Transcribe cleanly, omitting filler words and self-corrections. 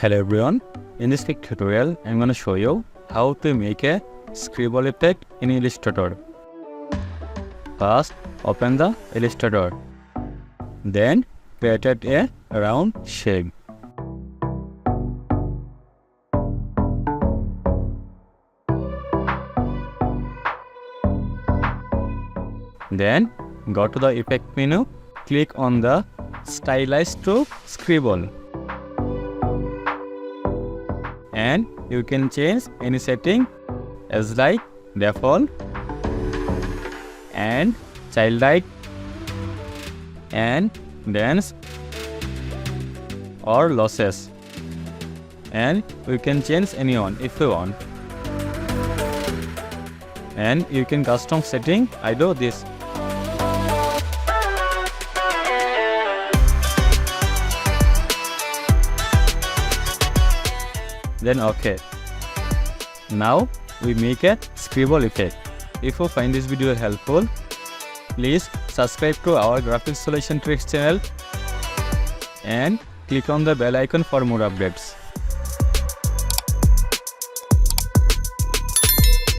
Hello everyone, in this quick tutorial I'm going to show you how to make a scribble effect in Illustrator. First open the Illustrator, then create a round shape. Then go to the effect menu, click on the stylize to scribble. And you can change any setting as like default and childlike and dance or losses, and you can change anyone if you want. And you can custom setting, I do this. Then okay. Now we make a scribble effect. If you find this video helpful, please subscribe to our graphic solution tricks channel and click on the bell icon for more updates.